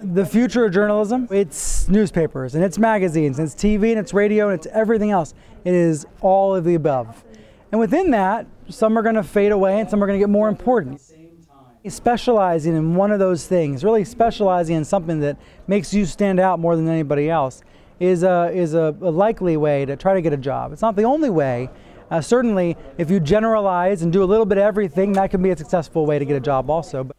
The future of journalism, it's newspapers and it's magazines and it's TV and it's radio and it's everything else. It is all of the above. And within that, some are going to fade away and some are going to get more important. Specializing in one of those things, really specializing in something that makes you stand out more than anybody else, is a likely way to try to get a job. It's not the only way. Certainly, if you generalize and do a little bit of everything, that can be a successful way to get a job also. But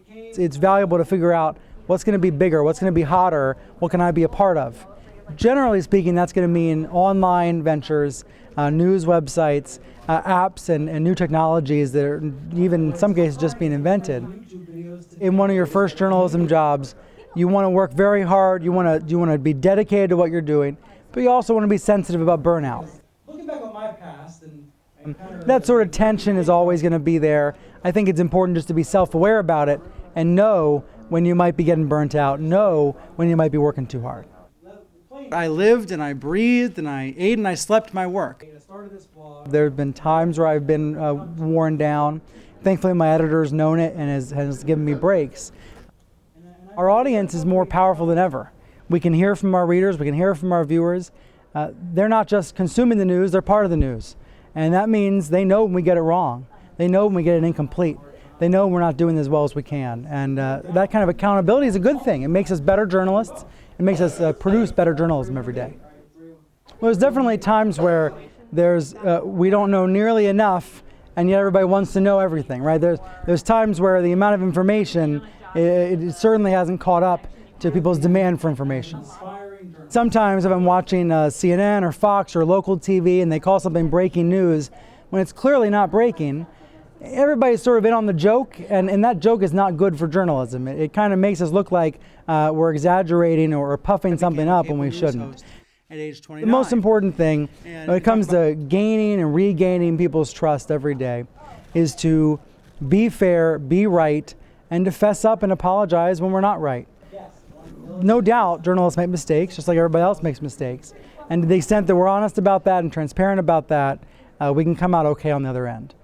it's valuable to figure out what's going to be bigger, what's going to be hotter, what can I be a part of. Generally speaking, that's going to mean online ventures, news websites, apps, and new technologies that are even in some cases just being invented. In one of your first journalism jobs, you want to work very hard, you want to be dedicated to what you're doing, but you also want to be sensitive about burnout. Looking back on my past, that sort of tension is always going to be there. I think it's important just to be self-aware about it and know when you might be getting burnt out, know when you might be working too hard. I lived and I breathed and I ate and I slept my work. There have been times where I've been worn down. Thankfully, my editor's known it and has given me breaks. Our audience is more powerful than ever. We can hear from our readers, we can hear from our viewers. They're not just consuming the news, they're part of the news. And that means they know when we get it wrong. They know when we get it incomplete. They know we're not doing as well as we can. And that kind of accountability is a good thing. It makes us better journalists. It makes us produce better journalism every day. Well, there's definitely times where we don't know nearly enough, and yet everybody wants to know everything, right? There's times where the amount of information, it certainly hasn't caught up to people's demand for information. Sometimes if I'm watching CNN or Fox or local TV and they call something breaking news, when it's clearly not breaking, everybody's sort of in on the joke, and that joke is not good for journalism. It kind of makes us look like we're exaggerating or puffing something up when we shouldn't. At age 29. The most important thing when it comes to gaining and regaining people's trust every day is to be fair, be right, and to fess up and apologize when we're not right. No doubt journalists make mistakes, just like everybody else makes mistakes. And to the extent that we're honest about that and transparent about that, we can come out okay on the other end.